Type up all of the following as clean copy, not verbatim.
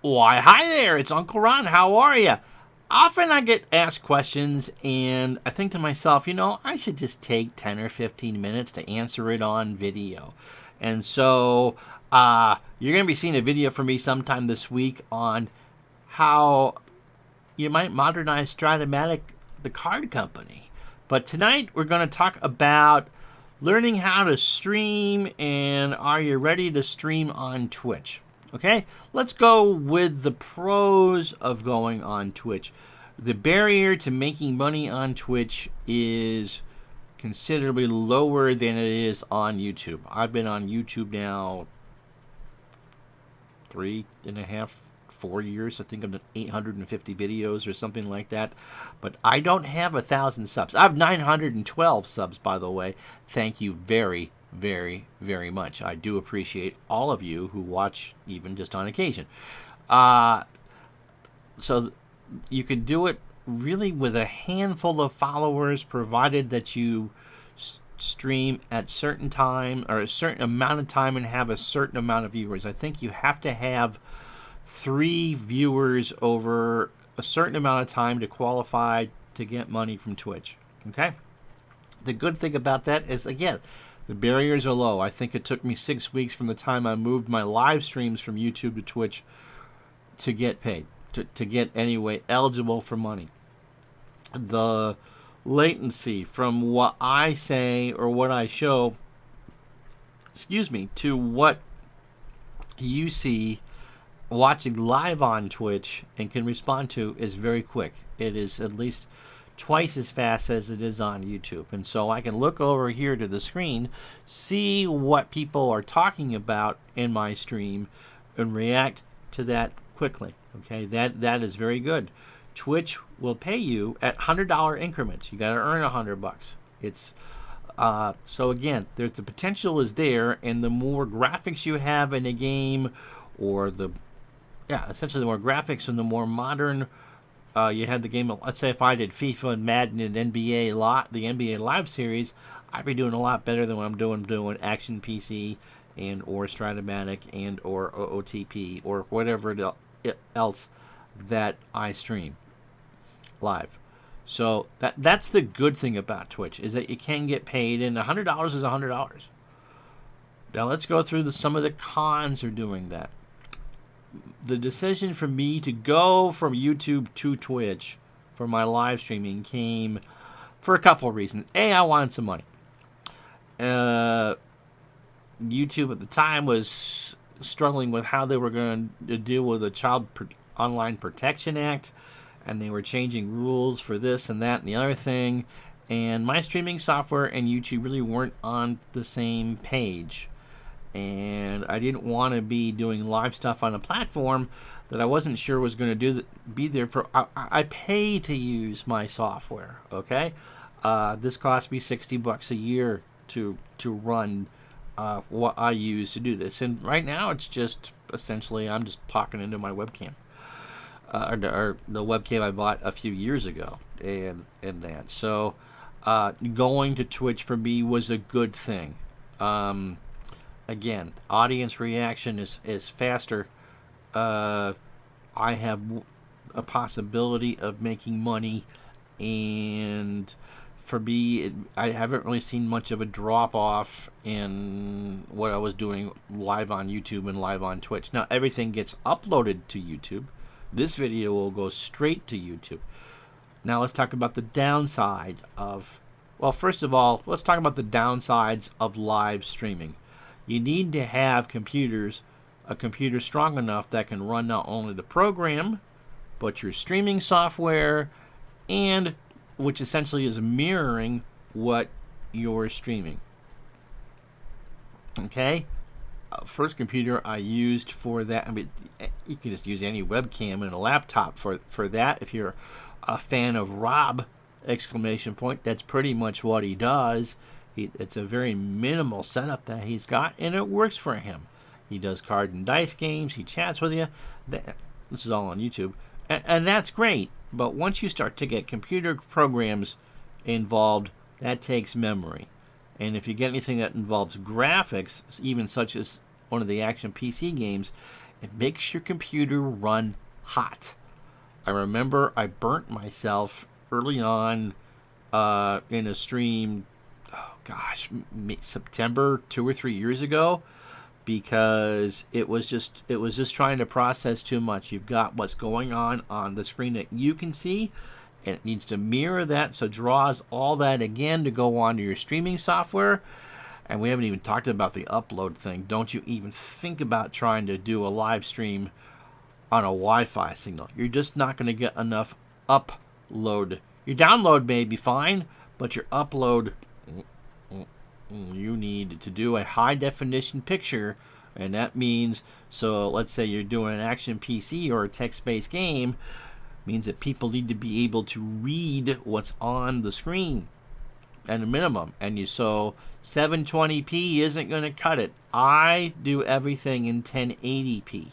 Why, hi there, it's Uncle Ron. How are you? Often I get asked questions, and I think to myself, I should just take 10 or 15 minutes to answer it on video. And so, you're going to be seeing a video from me sometime this week on how you might modernize Stratomatic, the card company. But tonight, we're going to talk about learning how to stream, and are you ready to stream on Twitch? Okay, let's go with the pros of going on Twitch. The barrier to making money on Twitch is considerably lower than it is on YouTube. I've been on YouTube now 3.5, 4 years. I think I've done 850 videos or something like that. But I don't have 1,000 subs. I have 912 subs, by the way. Thank you very, very, very much. I do appreciate all of you who watch even just on occasion. So you can do it really with a handful of followers, provided that you stream at certain time or a certain amount of time and have a certain amount of viewers. I think you have to have 3 viewers over a certain amount of time to qualify to get money from Twitch. Okay? The good thing about that is, again, the barriers are low. I think it took me 6 weeks from the time I moved my live streams from YouTube to Twitch to get paid, to get anyway eligible for money. The latency from what I say or what I show, to what you see watching live on Twitch and can respond to is very quick. It is at least twice as fast as it is on YouTube. And so I can look over here to the screen, see what people are talking about in my stream, and react to that quickly. Okay, that is very good. Twitch will pay you at $100 increments. You got to earn $100. It's so again, there's the potential is there, and the more graphics you have in a game, or essentially the more graphics and the more modern you had the game. Let's say if I did FIFA and Madden and the NBA Live series, I'd be doing a lot better than what I'm doing Action PC and or Stratomatic and or OOTP or whatever else that I stream live. So that's the good thing about Twitch, is that you can get paid, and $100 is $100. Now let's go through some of the cons of doing that. The decision for me to go from YouTube to Twitch for my live streaming came for a couple of reasons. A, I wanted some money. YouTube at the time was struggling with how they were going to deal with the Online Protection Act, and they were changing rules for this and that and the other thing, and my streaming software and YouTube really weren't on the same page. And I didn't want to be doing live stuff on a platform that I wasn't sure was going to be there for. I pay to use my software. Okay, this cost me $60 a year to run what I use to do this. And right now, it's just essentially I'm just talking into my webcam, or the webcam I bought a few years ago, and that. So going to Twitch for me was a good thing. Again, audience reaction is faster. I have a possibility of making money, and for me, I haven't really seen much of a drop-off in what I was doing live on YouTube and live on Twitch. Now, everything gets uploaded to YouTube. This video will go straight to YouTube. Now, let's talk about the downside of... Well, first of all, let's talk about the downsides of live streaming. You need to have a computer strong enough that can run not only the program, but your streaming software, and which essentially is mirroring what you're streaming. Okay? First computer I used for that, I mean, you can just use any webcam and a laptop for that. If you're a fan of Rob, ! That's pretty much what he does. It's a very minimal setup that he's got, and it works for him. He does card and dice games. He chats with you. This is all on YouTube, and that's great. But once you start to get computer programs involved, that takes memory. And if you get anything that involves graphics, even such as one of the action PC games, it makes your computer run hot. I remember I burnt myself early on in a stream, oh gosh, September 2 or 3 years ago, because it was just trying to process too much. You've got what's going on the screen that you can see, and it needs to mirror that, so it draws all that again to go onto your streaming software. And we haven't even talked about the upload thing. Don't you even think about trying to do a live stream on a Wi-Fi signal. You're just not going to get enough upload. Your download may be fine, but your upload, you need to do a high definition picture, and that means, so let's say you're doing an action PC or a text-based game, means that people need to be able to read what's on the screen at a minimum. And so 720p isn't going to cut it. I do everything in 1080p.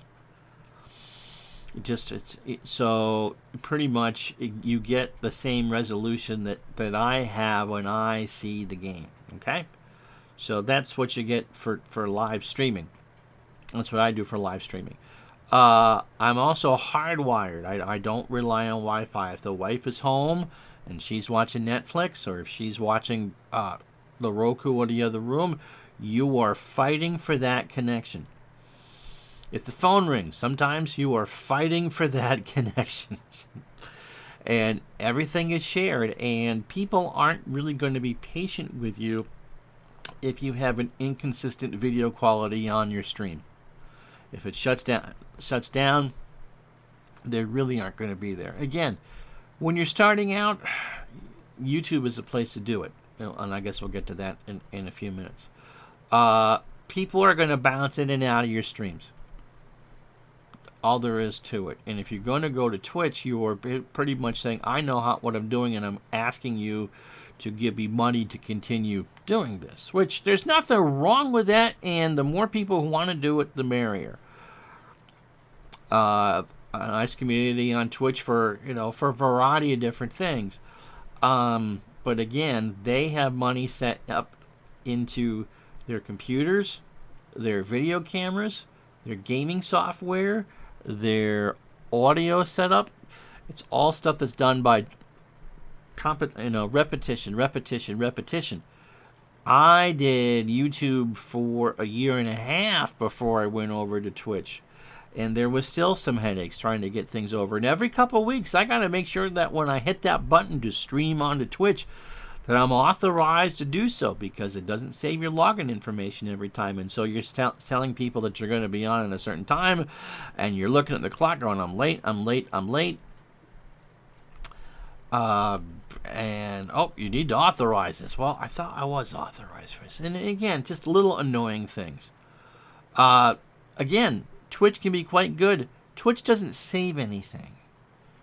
So pretty much you get the same resolution that I have when I see the game. Okay, so that's what you get for live streaming. That's what I do for live streaming. I'm also hardwired. I don't rely on Wi-Fi. If the wife is home and she's watching Netflix, or if she's watching the Roku in the other room, you are fighting for that connection. If the phone rings, sometimes you are fighting for that connection. And everything is shared, and people aren't really going to be patient with you if you have an inconsistent video quality on your stream. If it shuts down, they really aren't going to be there. Again, when you're starting out, YouTube is the place to do it. And I guess we'll get to that in a few minutes. People are going to bounce in and out of your streams. All there is to it. And if you're going to go to Twitch, you are pretty much saying, I know what I'm doing, and I'm asking you to give me money to continue doing this. Which, there's nothing wrong with that, and the more people who want to do it, the merrier. A nice community on Twitch for a variety of different things. But again, they have money set up into their computers, their video cameras, their gaming software, their audio setup. It's all stuff that's done by repetition. I did YouTube for a year and a half before I went over to Twitch, and there was still some headaches trying to get things over. And every couple of weeks, I got to make sure that when I hit that button to stream onto Twitch, that I'm authorized to do so, because it doesn't save your login information every time. And so you're telling people that you're going to be on at a certain time, and you're looking at the clock going, I'm late. And, you need to authorize this. Well, I thought I was authorized for this. And again, just little annoying things. Again, Twitch can be quite good. Twitch doesn't save anything.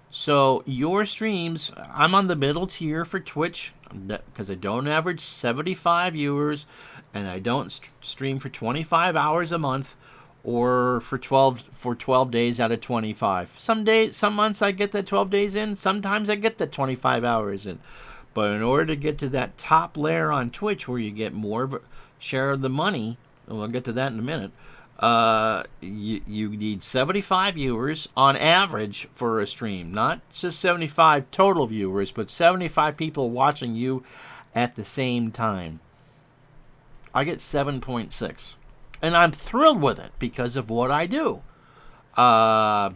So your streams, I'm on the middle tier for Twitch because I don't average 75 viewers, and I don't stream for 25 hours a month, or for 12 days out of 25. Some months I get that 12 days in, sometimes I get that 25 hours in. But in order to get to that top layer on Twitch where you get more of a share of the money, and we'll get to that in a minute, you need 75 viewers on average for a stream. Not just 75 total viewers, but 75 people watching you at the same time. I get 7.6. And I'm thrilled with it because of what I do. But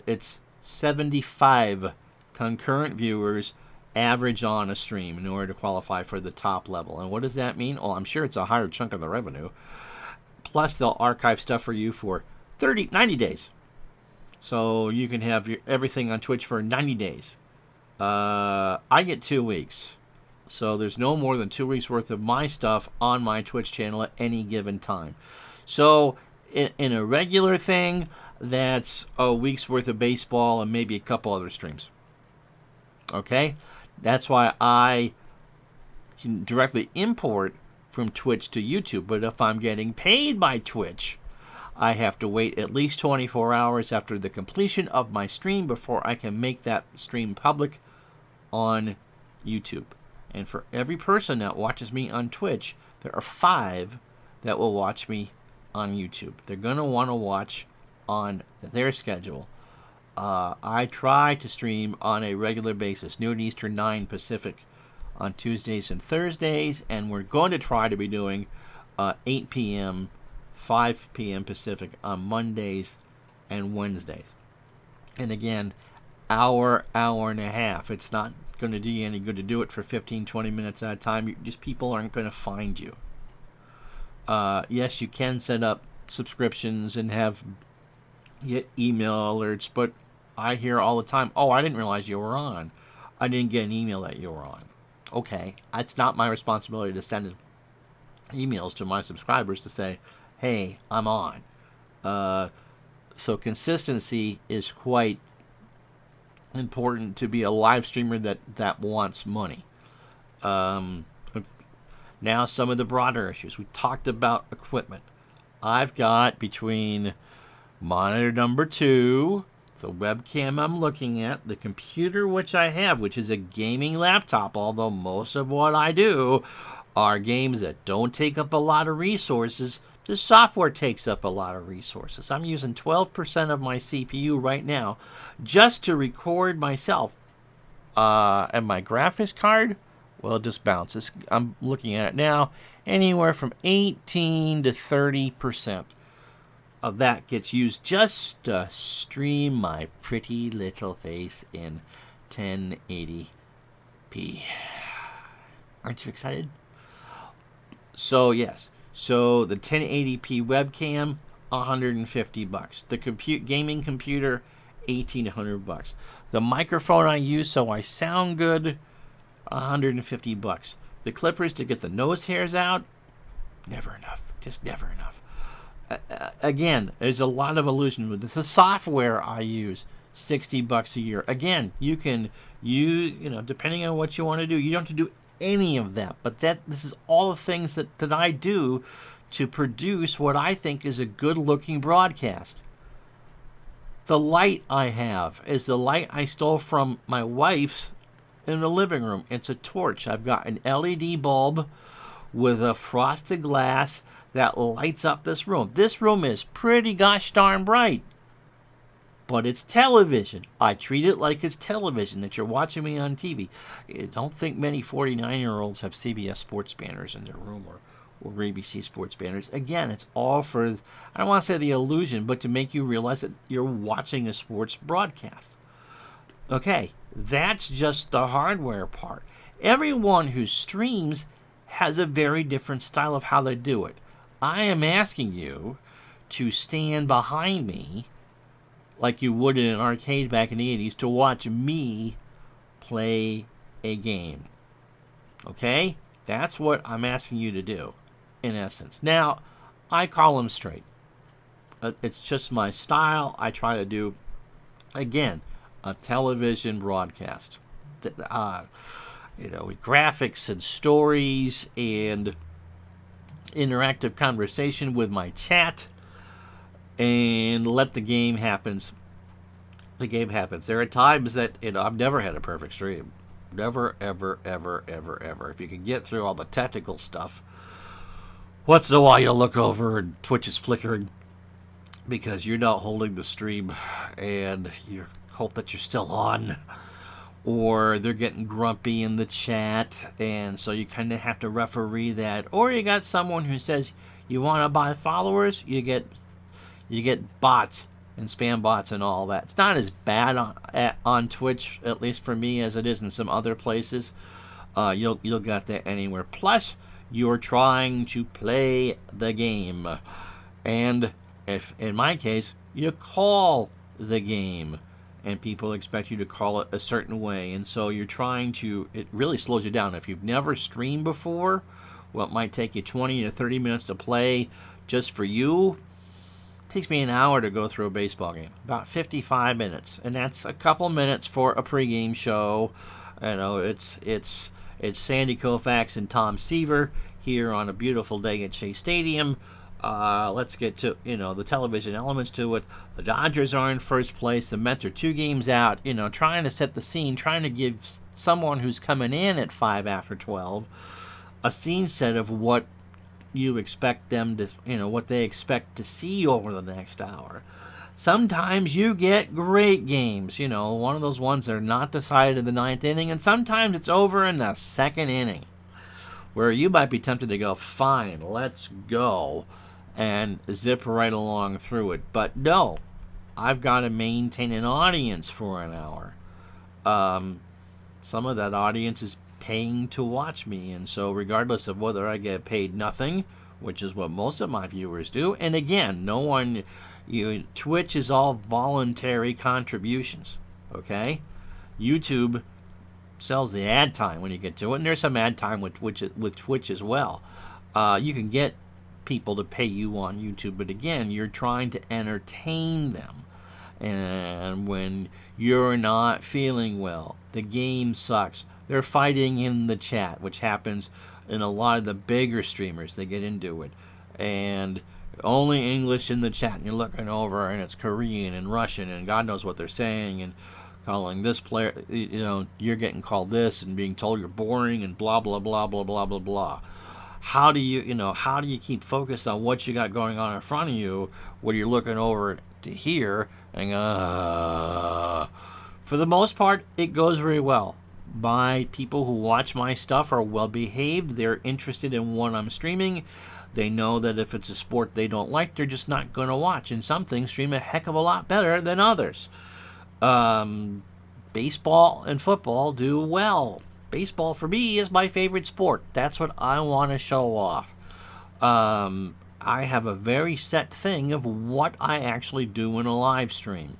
it's 75 concurrent viewers average on a stream in order to qualify for the top level. And what does that mean? Oh, I'm sure it's a higher chunk of the revenue. Plus, they'll archive stuff for you for 90 days. So you can have everything on Twitch for 90 days. I get 2 weeks. So there's no more than 2 weeks worth of my stuff on my Twitch channel at any given time. So in a regular thing, that's a week's worth of baseball and maybe a couple other streams. Okay? That's why I can directly import from Twitch to YouTube. But if I'm getting paid by Twitch, I have to wait at least 24 hours after the completion of my stream before I can make that stream public on YouTube. And for every person that watches me on Twitch, there are 5 that will watch me on YouTube. They're going to want to watch on their schedule. I try to stream on a regular basis, noon Eastern, 9 Pacific, on Tuesdays and Thursdays, and we're going to try to be doing 8 p.m., 5 p.m. Pacific on Mondays and Wednesdays. And again, hour and a half. It's not going to do you any good to do it for 15, 20 minutes at a time. Just people aren't going to find you. Yes, you can set up subscriptions and get email alerts, but I hear all the time, oh, I didn't realize you were on. I didn't get an email that you were on. Okay, it's not my responsibility to send emails to my subscribers to say, hey, I'm on. So consistency is quite important to be a live streamer that wants money. Now some of the broader issues. We talked about equipment. I've got between monitor number 2, the webcam I'm looking at, the computer which I have, which is a gaming laptop, although most of what I do are games that don't take up a lot of resources. The software takes up a lot of resources. I'm using 12% of my CPU right now just to record myself. And my graphics card, well, it just bounces. I'm looking at it now. Anywhere from 18 to 30% of that gets used just to stream my pretty little face in 1080p. Aren't you excited? So, yes. So, the 1080p webcam, $150. The gaming computer, $1,800. The microphone I use so I sound good, $150. The clippers to get the nose hairs out, never enough. Just never enough. Again, there's a lot of illusion with this. The software I use, $60 a year. Again, you can depending on what you want to do, you don't have to do any of that. But this is all the things that I do to produce what I think is a good-looking broadcast. The light I have is the light I stole from my wife's in the living room. It's a torch. I've got an LED bulb with a frosted glass that lights up this room. This room is pretty gosh darn bright. But it's television. I treat it like it's television, that you're watching me on TV. I don't think many 49-year-olds have CBS sports banners in their room or ABC sports banners. Again, it's all for, I don't want to say the illusion, but to make you realize that you're watching a sports broadcast. Okay, that's just the hardware part. Everyone who streams has a very different style of how they do it. I am asking you to stand behind me like you would in an arcade back in the 80s to watch me play a game. Okay? That's what I'm asking you to do, in essence. Now, I call them straight. It's just my style. I try to do, again, a television broadcast. With graphics and stories and interactive conversation with my chat, and let the game happens. The game happens. There are times that I've never had a perfect stream. Never, ever, ever, ever, ever. If you can get through all the technical stuff, once in a while you'll look over and Twitch is flickering because you're not holding the stream, and you hope that you're still on. Or they're getting grumpy in the chat, and so you kind of have to referee that. Or you got someone who says, you want to buy followers, you get bots and spam bots and all that. It's not as bad on Twitch, at least for me, as it is in some other places. You'll get that anywhere. Plus, you're trying to play the game. And if, in my case, you call the game, and people expect you to call it a certain way. And so you're trying to, it really slows you down. If you've never streamed before, well, it might take you 20 to 30 minutes to play just for you. It takes me an hour to go through a baseball game, about 55 minutes. And that's a couple minutes for a pregame show. It's Sandy Koufax and Tom Seaver here on a beautiful day at Shea Stadium. Let's get to, the television elements to it. The Dodgers are in first place. The Mets are 2 games out, trying to set the scene, trying to give someone who's coming in at 5 after 12 a scene set of what you expect them to, what they expect to see over the next hour. Sometimes you get great games, one of those ones that are not decided in the ninth inning, and sometimes it's over in the second inning, where you might be tempted to go, fine, let's go, and zip right along through it. But no, I've got to maintain an audience for an hour. Some of that audience is paying to watch me, and so regardless of whether I get paid nothing, which is what most of my viewers do, and again, Twitch is all voluntary contributions, okay? YouTube sells the ad time when you get to it, and there's some ad time with Twitch as well. You can get people to pay you on YouTube, but again, you're trying to entertain them. And when you're not feeling well, the game sucks, they're fighting in the chat, which happens in a lot of the bigger streamers. They get into it, and only English in the chat, and you're looking over, and it's Korean and Russian, and God knows what they're saying, and calling this player, you're getting called this, and being told you're boring, and blah blah blah blah blah blah blah. How do you keep focused on what you got going on in front of you when you're looking over to here and for the most part, it goes very well. My people who watch my stuff are well behaved. They're interested in what I'm streaming. They know that if it's a sport they don't like, they're just not going to watch. And some things stream a heck of a lot better than others. Baseball and football do well. Baseball, for me, is my favorite sport. That's what I want to show off. I have a very set thing of what I actually do in a live stream.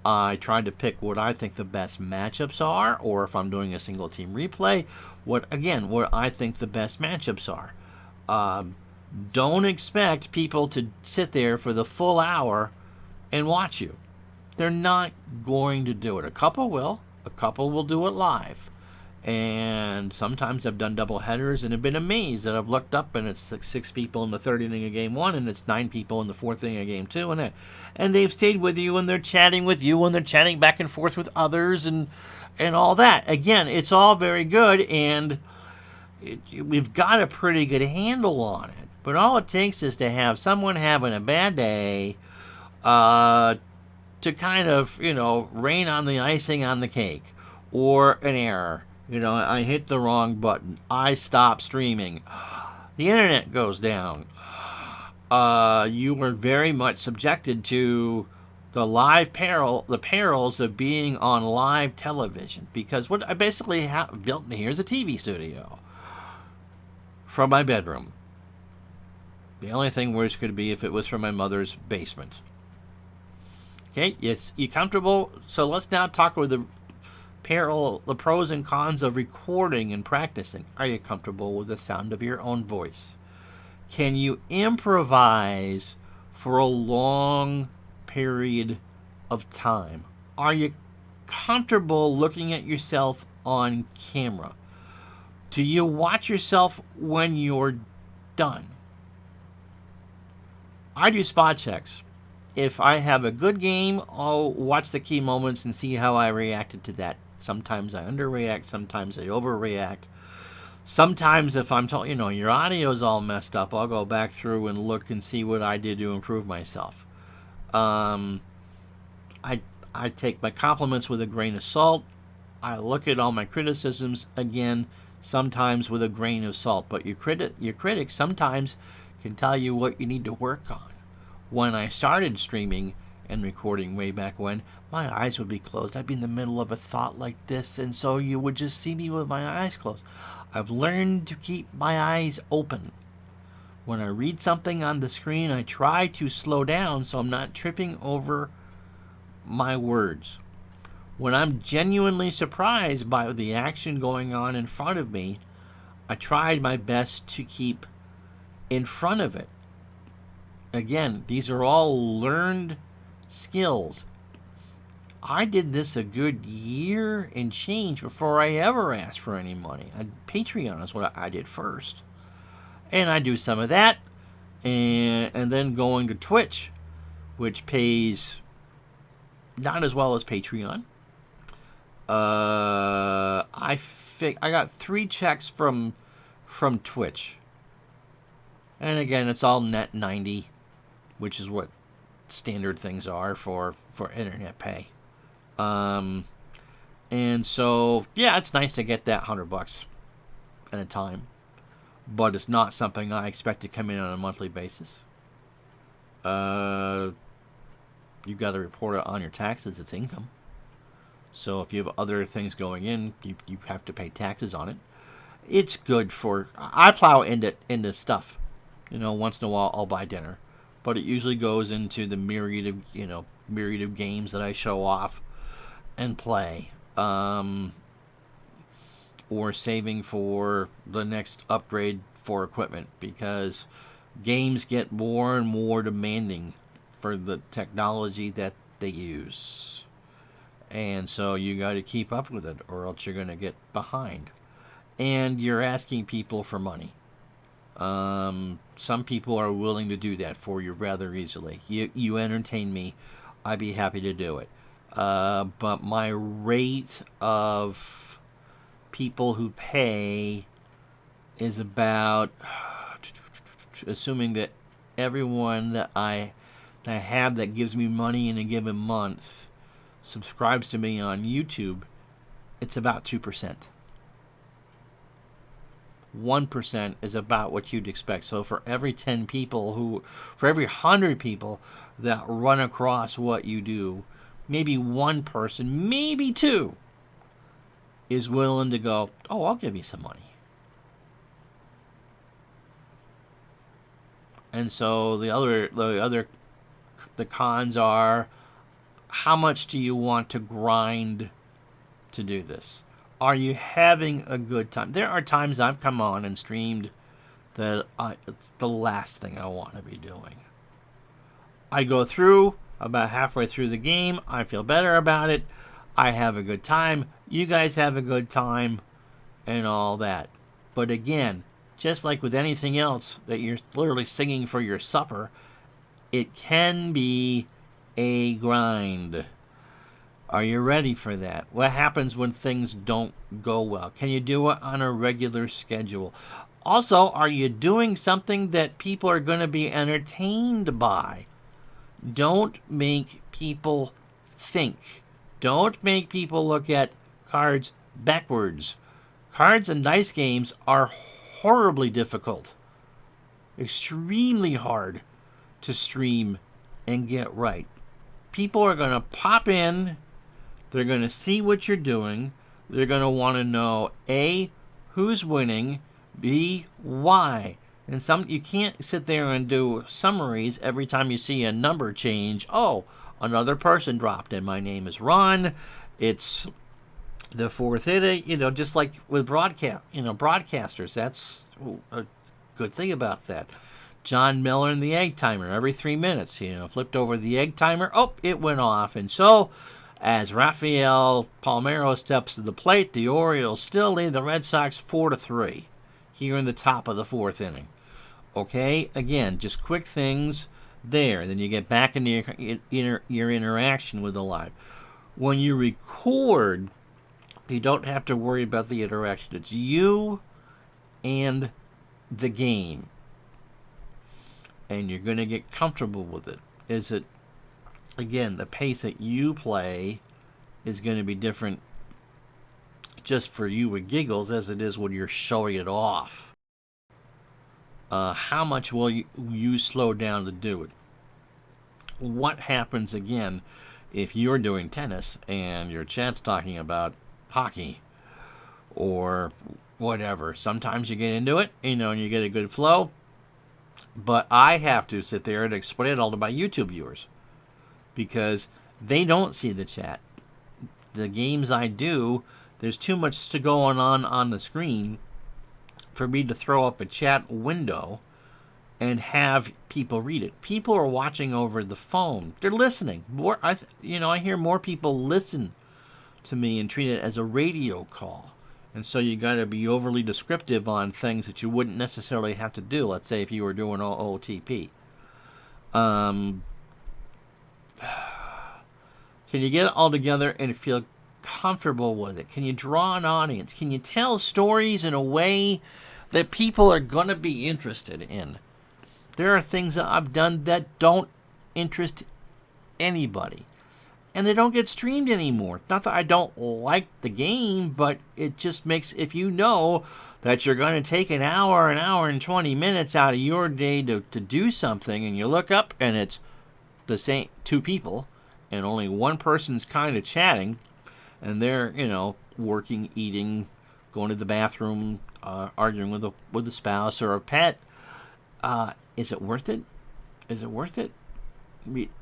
I try to pick what I think the best matchups are, or if I'm doing a single team replay, what I think the best matchups are. Don't expect people to sit there for the full hour and watch you. They're not going to do it. A couple will. A couple will do it live. And sometimes I've done double headers and have been amazed that I've looked up and it's six people in the third inning of game one, and it's 9 people in the fourth inning of game two, and they've stayed with you, and they're chatting with you, and they're chatting back and forth with others, and all that. Again, it's all very good, and we've got a pretty good handle on it. But all it takes is to have someone having a bad day, to kind of rain on the icing on the cake, or an error. I hit the wrong button. I stop streaming. The internet goes down. You were very much subjected to the perils of being on live television. Because what I basically have built in here is a TV studio from my bedroom. The only thing worse could be if it was from my mother's basement. Okay, yes, you comfortable? So let's now talk with the pros and cons of recording and practicing. Are you comfortable with the sound of your own voice? Can you improvise for a long period of time? Are you comfortable looking at yourself on camera? Do you watch yourself when you're done? I do spot checks. If I have a good game, I'll watch the key moments and see how I reacted to that. Sometimes I underreact, sometimes I overreact. Sometimes if I'm told, your audio's all messed up, I'll go back through and look and see what I did to improve myself. I take my compliments with a grain of salt. I look at all my criticisms, again, sometimes with a grain of salt. But your critics sometimes can tell you what you need to work on. When I started streaming and recording way back when, my eyes would be closed. I'd be in the middle of a thought like this, and so you would just see me with my eyes closed. I've learned to keep my eyes open. When I read something on the screen, I try to slow down so I'm not tripping over my words. When I'm genuinely surprised by the action going on in front of me, I tried my best to keep in front of it. Again, these are all learned skills. I did this a good year and change before I ever asked for any money. Patreon is what I did first. And I do some of that. And then going to Twitch, which pays not as well as Patreon. I got 3 checks from Twitch. And again, it's all net 90, which is what standard things are for internet pay. And so, yeah, it's nice to get that $100 at a time, but it's not something I expect to come in on a monthly basis. You've got to report it on your taxes. It's income. So if you have other things going in, you have to pay taxes on it. It's good for... I plow into stuff. Once in a while I'll buy dinner. But it usually goes into the myriad of games that I show off and play. Or saving for the next upgrade for equipment, because games get more and more demanding for the technology that they use. And so you got to keep up with it, or else you're going to get behind. And you're asking people for money. Some people are willing to do that for you rather easily. You entertain me, I'd be happy to do it. But my rate of people who pay is about, assuming that everyone that I have that gives me money in a given month subscribes to me on YouTube, it's about 2%. 1% is about what you'd expect. So for every 10 people for every 100 people that run across what you do, maybe one person, maybe two, is willing to go, oh, I'll give you some money. And so the cons are, how much do you want to grind to do this? Are you having a good time? There are times I've come on and streamed that it's the last thing I want to be doing. I go through, about halfway through the game, I feel better about it, I have a good time, you guys have a good time, and all that. But again, just like with anything else that you're literally singing for your supper, it can be a grind. Are you ready for that? What happens when things don't go well? Can you do it on a regular schedule? Also, are you doing something that people are going to be entertained by? Don't make people think. Don't make people look at cards backwards. Cards and dice games are horribly difficult. Extremely hard to stream and get right. People are going to pop in. They're going to see what you're doing. They're going to want to know, A, who's winning, B, why. And you can't sit there and do summaries every time you see a number change. Oh, another person dropped in. My name is Ron. It's the fourth inning. Just like with broadcasters. That's a good thing about that. John Miller and the egg timer. Every 3 minutes, flipped over the egg timer. Oh, it went off. And so, as Rafael Palmeiro steps to the plate, the Orioles still lead the Red Sox 4-3 here in the top of the fourth inning. Okay, again, just quick things there. Then you get back into your interaction with the live. When you record, you don't have to worry about the interaction. It's you and the game. And you're going to get comfortable with it. Is it, again, the pace that you play is going to be different just for you with giggles as it is when you're showing it off. How much will you slow down to do it? What happens, again, if you're doing tennis and your chat's talking about hockey or whatever? Sometimes you get into it, and you get a good flow. But I have to sit there and explain it all to my YouTube viewers because they don't see the chat. The games I do, there's too much to going on the screen for me to throw up a chat window and have people read it. People are watching over the phone. They're listening. I hear more people listen to me and treat it as a radio call. And so you got to be overly descriptive on things that you wouldn't necessarily have to do. Let's say if you were doing OOTP. Can you get it all together and feel comfortable with it? Can you draw an audience? Can you tell stories in a way that people are going to be interested in? There are things that I've done that don't interest anybody. And they don't get streamed anymore. Not that I don't like the game, but it just makes, if you know that you're going to take an hour and 20 minutes out of your day to do something, and you look up and it's the same two people, and only one person's kind of chatting, and they're, working, eating, going to the bathroom, arguing with a spouse or a pet, is it worth it? Is it worth it?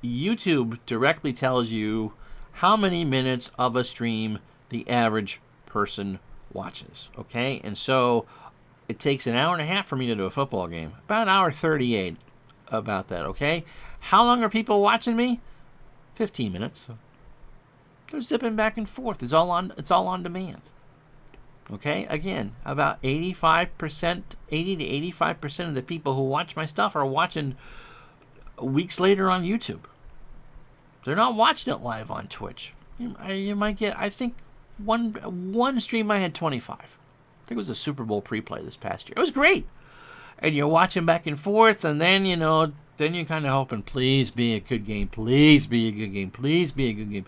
YouTube directly tells you how many minutes of a stream the average person watches, okay? And so it takes an hour and a half for me to do a football game, about an hour 38 about that, okay? How long are people watching me? 15 minutes. They're zipping back and forth. It's all on demand. Okay? Again, about 80 to 85% of the people who watch my stuff are watching weeks later on YouTube. They're not watching it live on Twitch. You might get, I think, one stream I had 25. I think it was a Super Bowl pre-play this past year. It was great. And you're watching back and forth, and then, then you're kind of hoping, please be a good game. Please be a good game. Please be a good game.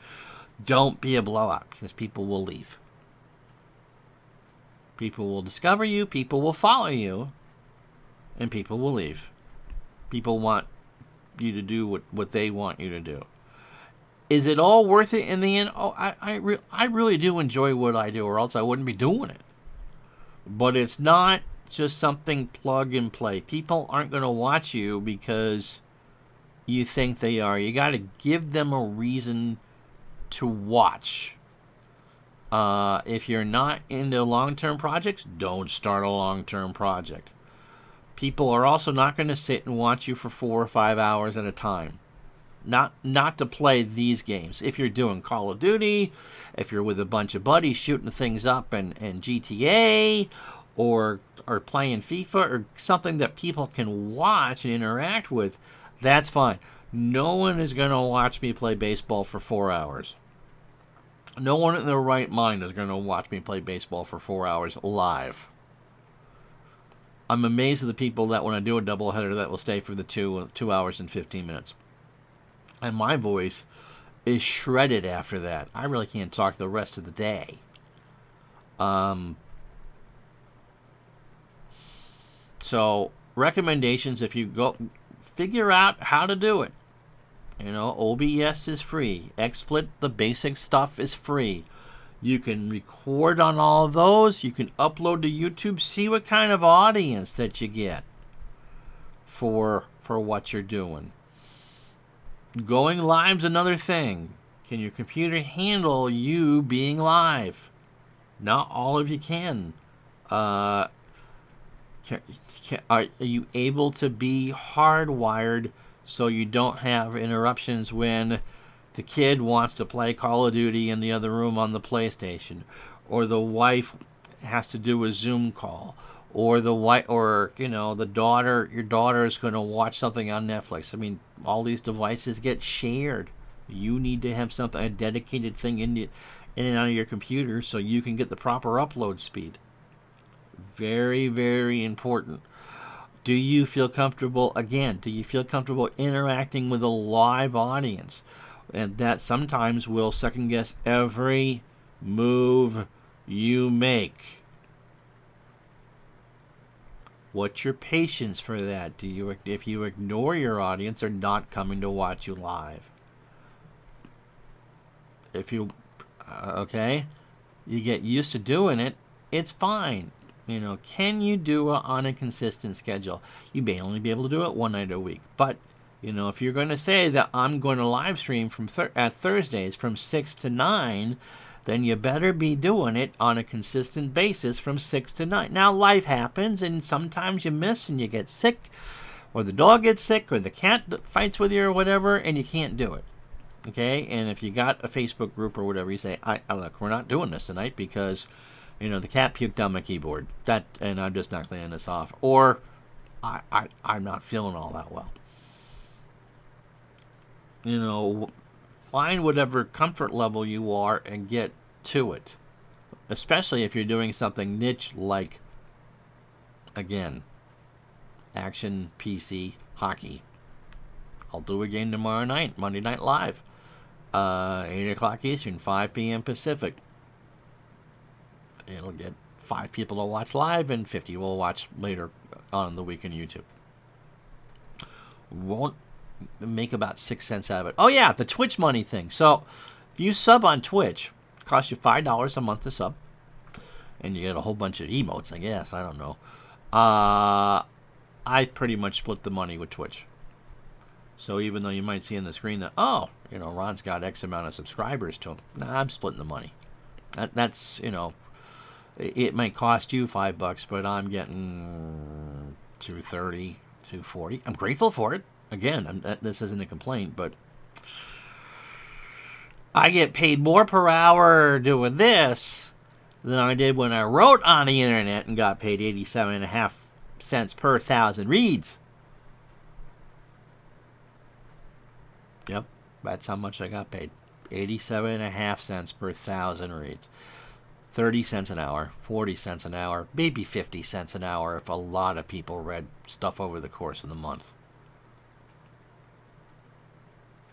Don't be a blowout, because people will leave. People will discover you. People will follow you. And people will leave. People want you to do what they want you to do. Is it all worth it in the end? Oh, I really do enjoy what I do, or else I wouldn't be doing it. But it's not just something plug and play. People aren't going to watch you because you think they are. You got to give them a reason to watch. If you're not into long-term projects, don't start a long-term project. People are also not going to sit and watch you for 4 or 5 hours at a time. Not to play these games. If you're doing Call of Duty, if you're with a bunch of buddies shooting things up and GTA, or playing FIFA, or something that people can watch and interact with, that's fine. No one is going to watch me play baseball for 4 hours. No one in their right mind is going to watch me play baseball for 4 hours live. I'm amazed at the people that when I do a doubleheader that will stay for the 2 hours and 15 minutes. And my voice is shredded after that. I really can't talk the rest of the day. So, recommendations, if you go figure out how to do it. OBS is free. XSplit, the basic stuff, is free. You can record on all of those. You can upload to YouTube. See what kind of audience that you get for what you're doing. Going live's another thing. Can your computer handle you being live? Not all of you can. Are you able to be hardwired so you don't have interruptions when the kid wants to play Call of Duty in the other room on the PlayStation, or the wife has to do a Zoom call, or the daughter, your daughter is going to watch something on Netflix? I mean, all these devices get shared. You need to have something, a dedicated thing in and out of your computer so you can get the proper upload speed. Very, very important. Do you feel comfortable, interacting with a live audience? And that sometimes will second guess every move you make. What's your patience for that? If you ignore your audience, they're not coming to watch you live. If you get used to doing it, it's fine. Can you do it on a consistent schedule? You may only be able to do it one night a week. But, if you're going to say that I'm going to live stream at Thursdays from 6 to 9, then you better be doing it on a consistent basis from 6 to 9. Now, life happens, and sometimes you miss and you get sick, or the dog gets sick, or the cat fights with you or whatever, and you can't do it. Okay? And if you got a Facebook group or whatever, you say, look, we're not doing this tonight because the cat puked on my keyboard. And I'm just not cleaning this off. Or I'm not feeling all that well. Find whatever comfort level you are and get to it. Especially if you're doing something niche like, again, action, PC, hockey. I'll do a game tomorrow night, Monday Night Live. 8 o'clock Eastern, 5 p.m. Pacific. It'll get 5 people to watch live and 50 will watch later on the week on YouTube. Won't make about 6 cents out of it. Oh yeah, the Twitch money thing. So if you sub on Twitch, it costs you $5 a month to sub. And you get a whole bunch of emotes, I guess. I don't know. I pretty much split the money with Twitch. So even though you might see on the screen that, oh, Ron's got X amount of subscribers to him. Nah, I'm splitting the money. That's, it might cost you $5, but I'm getting $2.30, $2.40. I'm grateful for it. Again, this isn't a complaint, but I get paid more per hour doing this than I did when I wrote on the internet and got paid 87.5 cents per 1,000 reads. Yep, that's how much I got paid. 87.5 cents per 1,000 reads. 30 cents an hour, 40 cents an hour, maybe 50 cents an hour if a lot of people read stuff over the course of the month.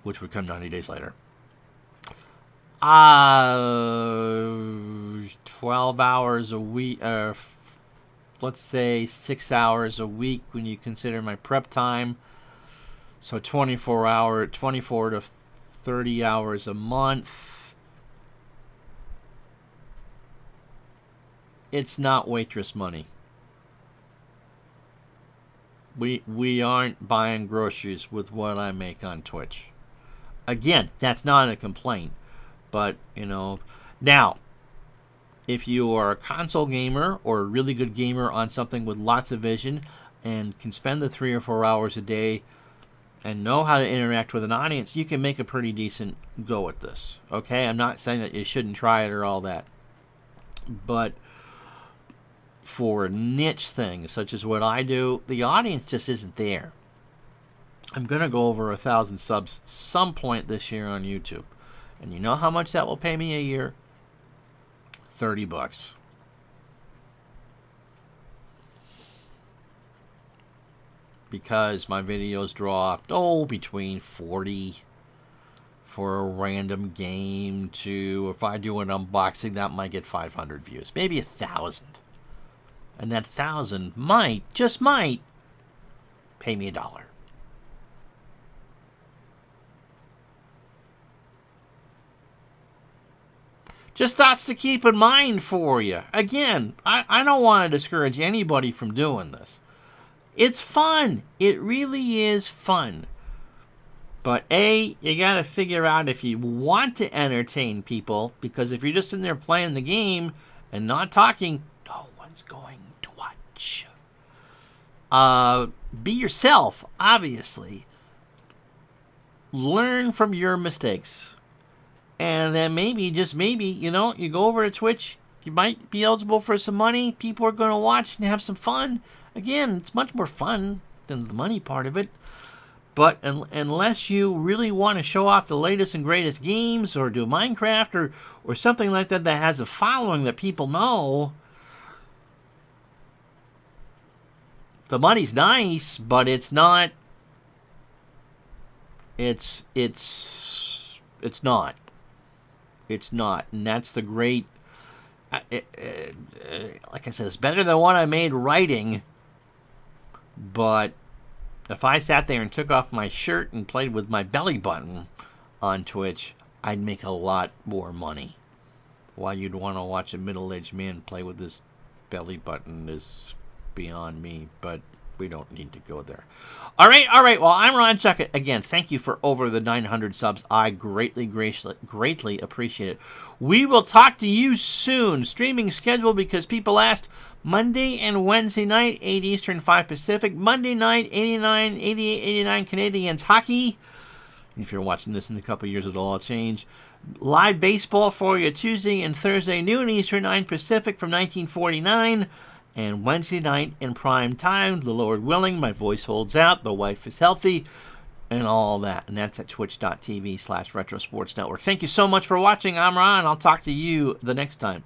Which would come 90 days later. 12 hours a week, let's say 6 hours a week when you consider my prep time. So 24 to 30 hours a month. It's not waitress money. We aren't buying groceries with what I make on Twitch. Again, that's not a complaint. But, now, if you are a console gamer or a really good gamer on something with lots of vision and can spend the 3 or 4 hours a day and know how to interact with an audience, you can make a pretty decent go at this. Okay? I'm not saying that you shouldn't try it or all that. But for niche things such as what I do, the audience just isn't there. I'm going to go over 1,000 subs some point this year on YouTube. And you know how much that will pay me a year? $30. Because my videos draw, between 40 for a random game to, if I do an unboxing, that might get 500 views. Maybe 1,000. And that 1,000 just might, pay me $1. Just thoughts to keep in mind for you. Again, I don't want to discourage anybody from doing this. It's fun. It really is fun. But A, you got to figure out if you want to entertain people, because if you're just sitting there playing the game and not talking, no one's going to watch. Be yourself, obviously. Learn from your mistakes. And then maybe, just maybe, you go over to Twitch, you might be eligible for some money. People are going to watch and have some fun. Again, it's much more fun than the money part of it. But unless you really want to show off the latest and greatest games or do Minecraft or something like that that has a following that people know, the money's nice, but it's not. It's not. It's not. And that's the great... like I said, it's better than what I made writing. But if I sat there and took off my shirt and played with my belly button on Twitch, I'd make a lot more money. Why you'd want to watch a middle-aged man play with his belly button is beyond me. But we don't need to go there. All right. Well, I'm Ron Chuck. Again, thank you for over the 900 subs. I greatly appreciate it. We will talk to you soon. Streaming schedule, because people asked, Monday and Wednesday night, 8 Eastern, 5 Pacific. Monday night, 88, 89 Canadians hockey. If you're watching this in a couple years, it'll all change. Live baseball for you Tuesday and Thursday, noon Eastern, 9 Pacific from 1949. And Wednesday night in prime time, the Lord willing, my voice holds out, the wife is healthy, and all that. And that's at twitch.tv/Retro Sports Network. Thank you so much for watching. I'm Ron. I'll talk to you the next time.